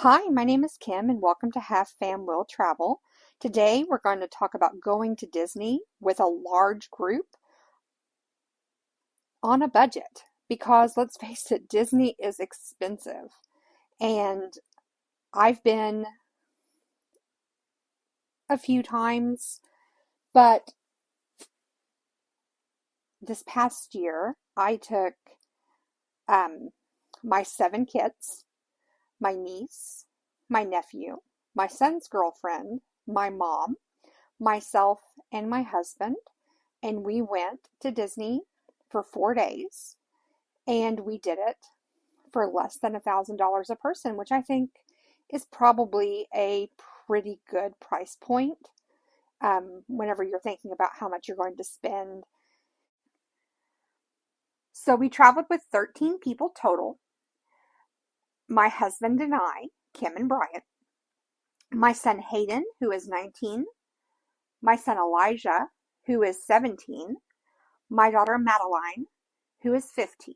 Hi, my name is Kim and welcome to Have Fam Will Travel. Today we're going to talk about going to Disney with a large group on a budget because let's face it, Disney is expensive. And I've been a few times, but this past year I took um, my 7 kids, my niece, my nephew, my son's girlfriend, my mom, myself, and my husband, and we went to Disney for 4 days, and we did it for less than $1,000 a person, which I think is probably a pretty good price point whenever you're thinking about how much you're going to spend. So we traveled with 13 people total. My husband and I, Kim and Brian, my son Hayden, who is 19, my son Elijah, who is 17, my daughter Madeline, who is 15.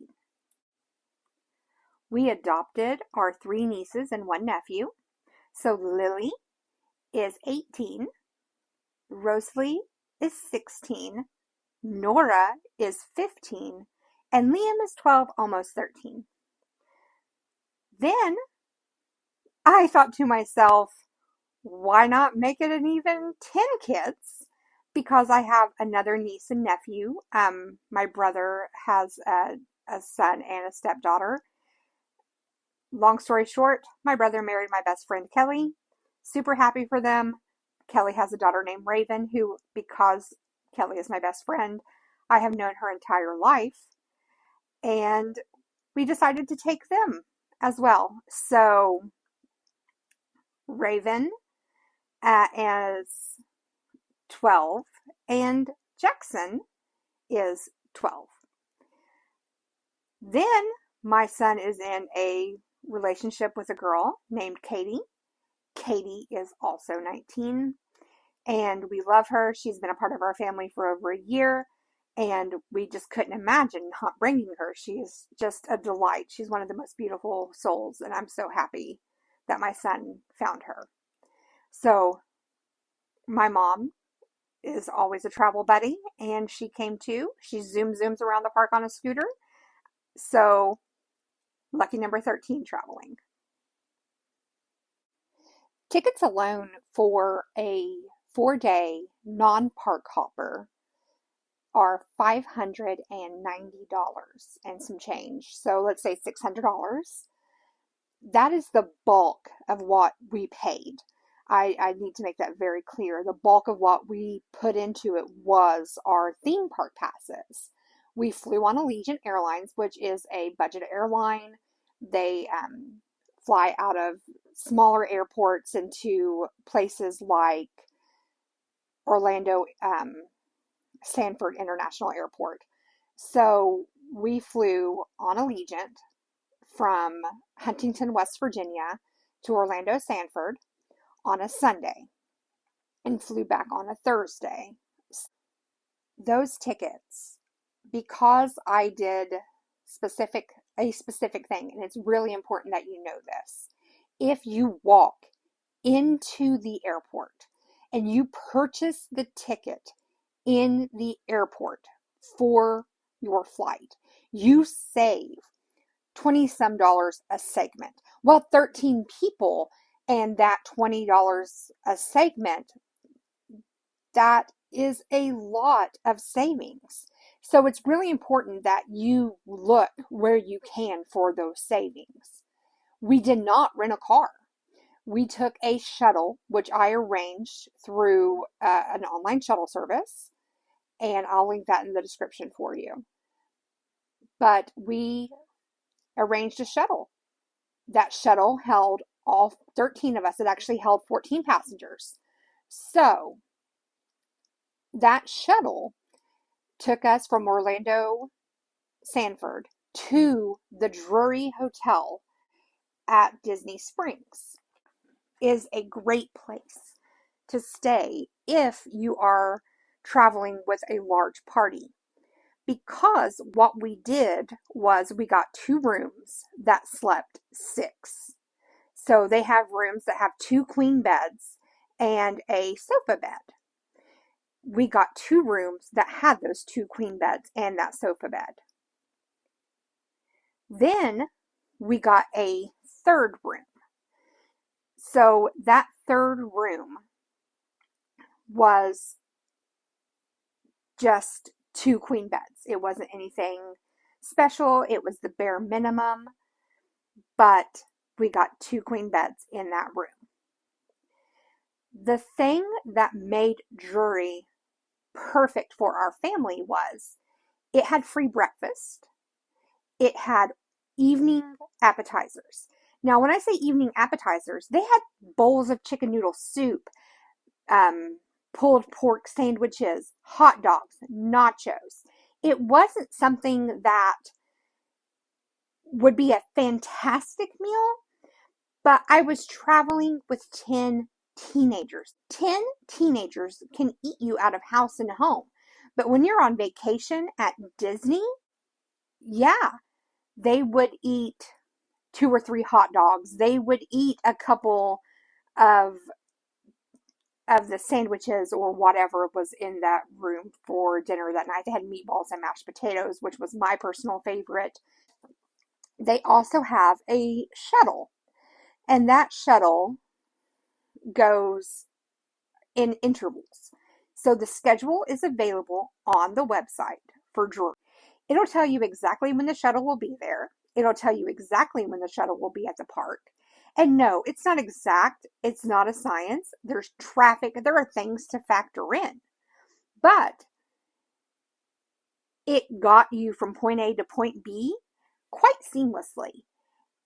We adopted our 3 nieces and 1 nephew. So Lily is 18, Rosalie is 16, Nora is 15, and Liam is 12, almost 13. Then I thought to myself, why not make it an even 10 kids? Because I have another niece and nephew. My brother has a son and a stepdaughter. Long story short, my brother married my best friend Kelly. Super happy for them. Kelly has a daughter named Raven, who, because Kelly is my best friend, I have known her entire life. And we decided to take them as well. So Raven is 12 and Jackson is 12. Then my son is in a relationship with a girl named Katie. Katie is also 19 and we love her. She's been a part of our family for over a year and we just couldn't imagine not bringing her. She's just a delight. She's one of the most beautiful souls and I'm so happy that my son found her. So my mom is always a travel buddy and she came too. She zooms around the park on a scooter. So lucky number 13 traveling. Tickets alone for a 4-day non-park hopper are $590 and some change. So let's say $600. That is the bulk of what we paid. I need to make that very clear. The bulk of what we put into it was our theme park passes. We flew on Allegiant Airlines, which is a budget airline. They fly out of smaller airports into places like Orlando Sanford International Airport. So we flew on Allegiant from Huntington, West Virginia to Orlando Sanford on a Sunday and flew back on a Thursday. Those tickets, because I did a specific thing, and it's really important that you know this. If you walk into the airport and you purchase the ticket in the airport for your flight, you save 20 some dollars a segment. Well, 13 people and that $20 a segment, that is a lot of savings. So it's really important that you look where you can for those savings. We did not rent a car. We took a shuttle, which I arranged through an online shuttle service, and I'll link that in the description for you. But we arranged a shuttle. That shuttle held all 13 of us. It actually held 14 passengers. So that shuttle took us from Orlando Sanford to the Drury Hotel at Disney Springs. Is a great place to stay if you are traveling with a large party. Because what we did was we got 2 rooms that slept 6. So they have rooms that have 2 queen beds and a sofa bed. We got 2 rooms that had those 2 queen beds and that sofa bed. Then we got a third room. So that third room was just 2 queen beds. It wasn't anything special. It was the bare minimum, but we got 2 queen beds in that room. The thing that made Drury perfect for our family was it had free breakfast. It had evening appetizers. Now, when I say evening appetizers, they had bowls of chicken noodle soup, pulled pork sandwiches, hot dogs, nachos. It wasn't something that would be a fantastic meal, but I was traveling with 10 teenagers. 10 teenagers can eat you out of house and home. But when you're on vacation at Disney, yeah, they would eat 2 or 3 hot dogs. They would eat a couple of the sandwiches or whatever was in that room for dinner that night. They had meatballs and mashed potatoes, which was my personal favorite. They also have a shuttle, and that shuttle goes in intervals. So the schedule is available on the website for Drury. It'll tell you exactly when the shuttle will be there. It'll tell you exactly when the shuttle will be at the park. And no, it's not exact. It's not a science. There's traffic. There are things to factor in. But it got you from point A to point B quite seamlessly.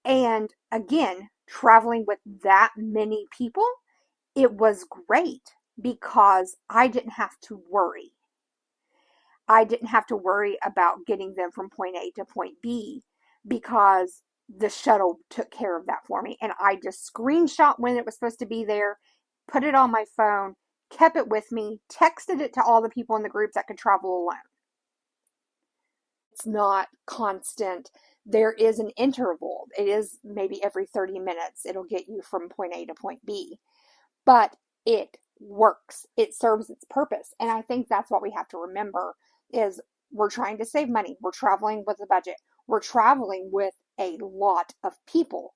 And again, traveling with that many people, it was great because I didn't have to worry. I didn't have to worry about getting them from point A to point B because the shuttle took care of that for me. And I just screenshot when it was supposed to be there, put it on my phone, kept it with me, texted it to all the people in the group that could travel alone. It's not constant. There is an interval. It is maybe every 30 minutes. It'll get you from point A to point B. But it works. It serves its purpose. And I think that's what we have to remember is we're trying to save money. We're traveling with a budget. We're traveling with a lot of people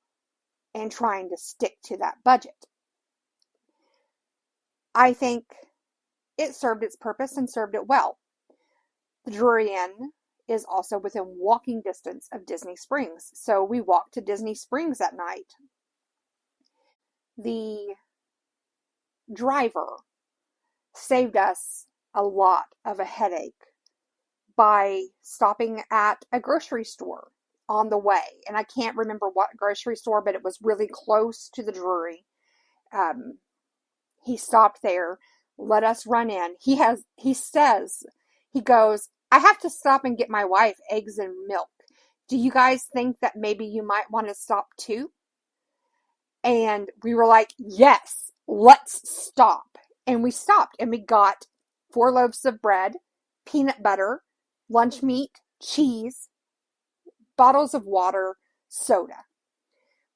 and trying to stick to that budget. I think it served its purpose and served it well. The Drury Inn is also within walking distance of Disney Springs. So we walked to Disney Springs that night. The driver saved us a lot of a headache by stopping at a grocery store on the way. And I can't remember what grocery store, but it was really close to the Drury. He stopped there, let us run in. He goes, I have to stop and get my wife eggs and milk. Do you guys think that maybe you might want to stop too? And we were like, yes, let's stop. And we stopped and we got 4 loaves of bread, peanut butter, lunch meat, cheese, bottles of water, soda.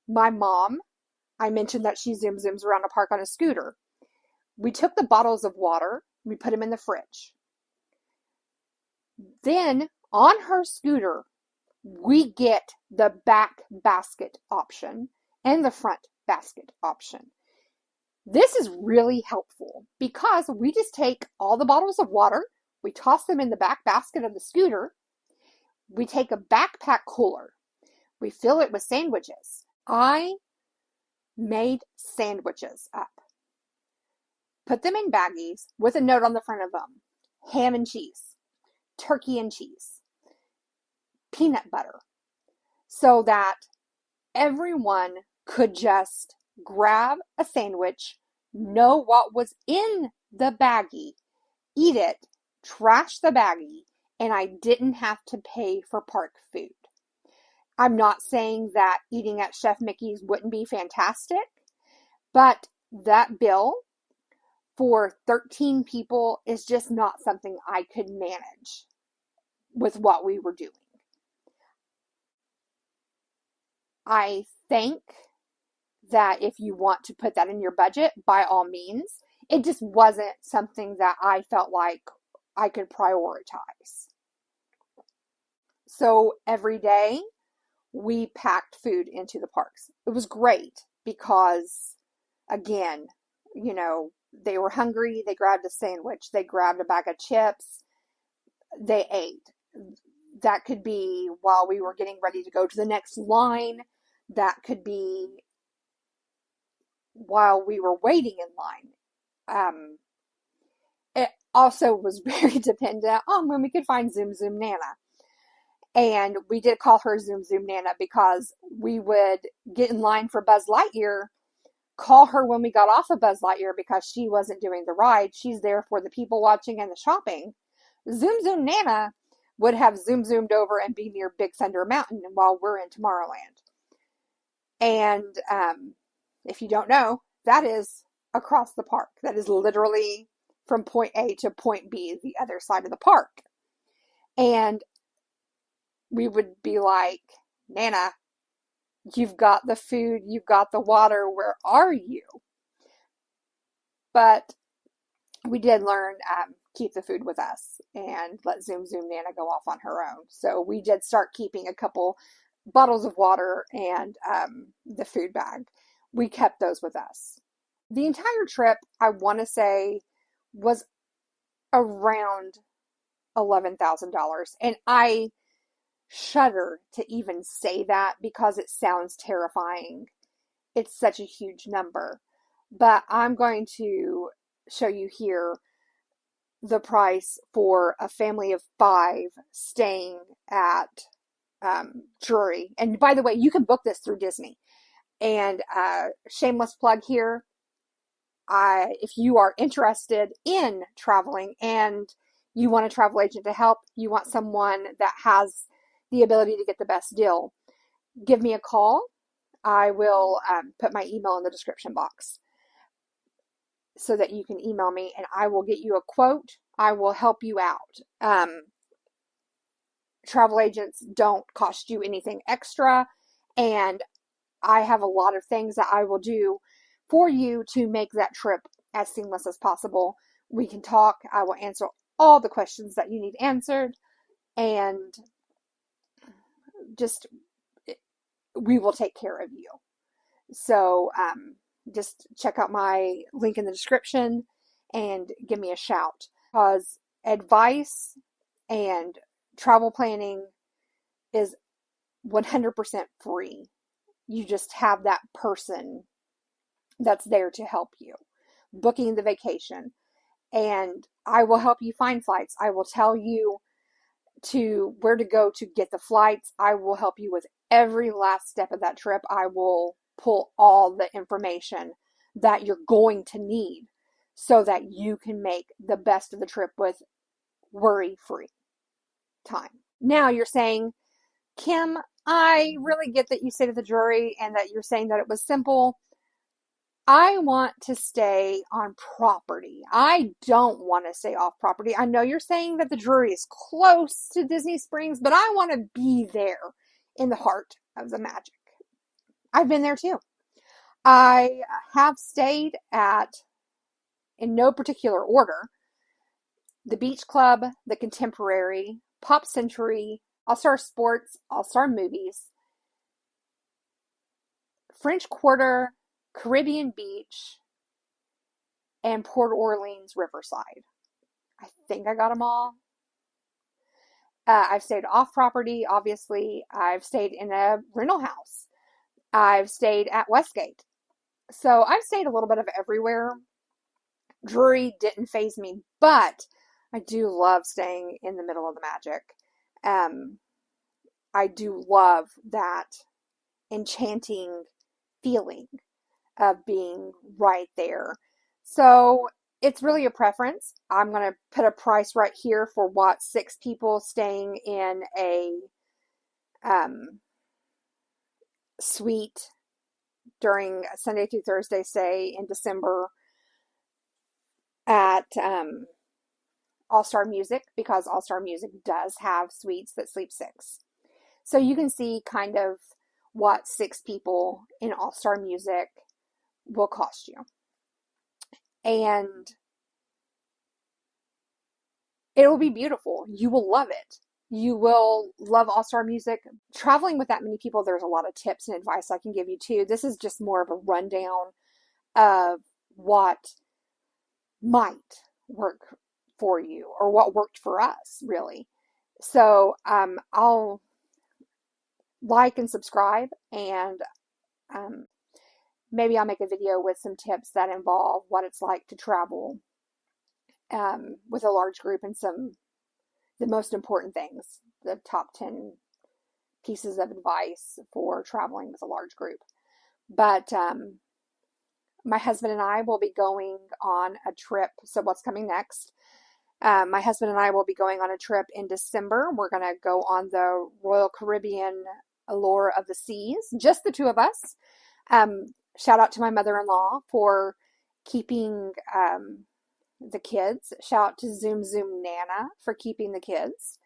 My mom, I mentioned that she zooms around a park on a scooter. We took the bottles of water, we put them in the fridge. Then on her scooter, we get the back basket option and the front basket option. This is really helpful because we just take all the bottles of water, we toss them in the back basket of the scooter, we take a backpack cooler, we fill it with sandwiches. I made sandwiches up. Put them in baggies with a note on the front of them. Ham and cheese, turkey and cheese, peanut butter, so that everyone could just grab a sandwich, know what was in the baggie, eat it, trash the baggie, and I didn't have to pay for park food. I'm not saying that eating at Chef Mickey's wouldn't be fantastic, but that bill for 13 people is just not something I could manage with what we were doing. I thank that if you want to put that in your budget, by all means. It just wasn't something that I felt like I could prioritize. So every day we packed food into the parks. It was great because, again, they were hungry. They grabbed a sandwich, they grabbed a bag of chips, they ate. That could be while we were getting ready to go to the next line. That could be while we were waiting in line. It also was very dependent on when we could find Zoom Zoom Nana. And we did call her Zoom Zoom Nana because we would get in line for Buzz Lightyear, call her when we got off of Buzz Lightyear because she wasn't doing the ride. She's there for the people watching and the shopping. Zoom Zoom Nana would have zoom zoomed over and be near Big Thunder Mountain while we're in Tomorrowland. And if you don't know, that is across the park. That is literally from point A to point B, the other side of the park. And we would be like, Nana, you've got the food, you've got the water, where are you? But we did learn keep the food with us and let Zoom Zoom Nana go off on her own. So we did start keeping a couple bottles of water and the food bag. We kept those with us. The entire trip, I want to say, was around $11,000. And I shudder to even say that because it sounds terrifying. It's such a huge number. But I'm going to show you here the price for a family of 5 staying at Drury. And by the way, you can book this through Disney. And shameless plug here, if you are interested in traveling and you want a travel agent to help, you want someone that has the ability to get the best deal, give me a call. I will put my email in the description box so that you can email me and I will get you a quote. I will help you out. Travel agents don't cost you anything extra, and I have a lot of things that I will do for you to make that trip as seamless as possible. We can talk. I will answer all the questions that you need answered, and just we will take care of you. So just check out my link in the description and give me a shout, because advice and travel planning is 100% free. You just have that person that's there to help you booking the vacation, and I will help you find flights. I will tell you to where to go to get the flights. I will help you with every last step of that trip. I will pull all the information that you're going to need so that you can make the best of the trip with worry-free time. Now you're saying, Kim, I really get that you stayed at the Drury and that you're saying that it was simple. I want to stay on property. I don't want to stay off property. I know you're saying that the Drury is close to Disney Springs, but I want to be there in the heart of the magic. I've been there too. I have stayed at, in no particular order, the Beach Club, the Contemporary, Pop Century, All-Star Sports, All-Star Movies, French Quarter, Caribbean Beach, and Port Orleans Riverside. I think I got them all. I've stayed off property, obviously. I've stayed in a rental house. I've stayed at Westgate. So I've stayed a little bit of everywhere. Drury didn't faze me, but I do love staying in the middle of the magic. I do love that enchanting feeling of being right there. So it's really a preference. I'm going to put a price right here for what 6 people staying in a suite during Sunday through Thursday stay in December at All-Star Music, because All-Star Music does have suites that sleep 6. So you can see kind of what 6 people in All-Star Music will cost you. And it will be beautiful. You will love it. You will love All-Star Music. Traveling with that many people, there's a lot of tips and advice I can give you too. This is just more of a rundown of what might work for you or what worked for us, really. So I'll like and subscribe, and um, maybe I'll make a video with some tips that involve what it's like to travel with a large group and the most important things, the top 10 pieces of advice for traveling with a large group. But my husband and I will be going on a trip. So what's coming next? My husband and I will be going on a trip in December. We're going to go on the Royal Caribbean Allure of the Seas, just the two of us. Shout out to my mother-in-law for keeping the kids. Shout out to Zoom Zoom Nana for keeping the kids.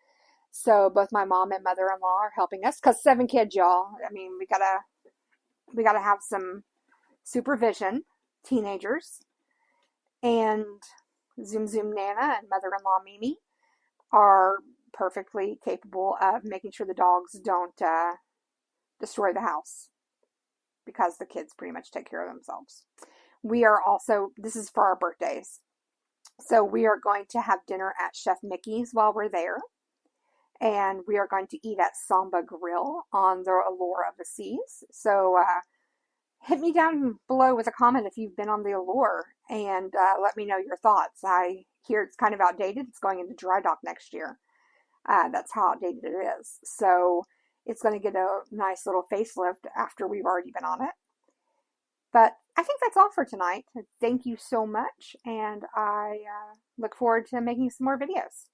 So both my mom and mother-in-law are helping us because 7 kids, y'all. I mean, we gotta have some supervision, teenagers. And Zoom Zoom Nana and mother-in-law Mimi are perfectly capable of making sure the dogs don't destroy the house because the kids pretty much take care of themselves. We are also, this is for our birthdays. So we are going to have dinner at Chef Mickey's while we're there. And we are going to eat at Samba Grill on the Allure of the Seas. So hit me down below with a comment if you've been on the Allure, and let me know your thoughts. I hear it's kind of outdated. It's going into dry dock next year. That's how outdated it is. So it's going to get a nice little facelift after we've already been on it. But I think that's all for tonight. Thank you so much, and I look forward to making some more videos.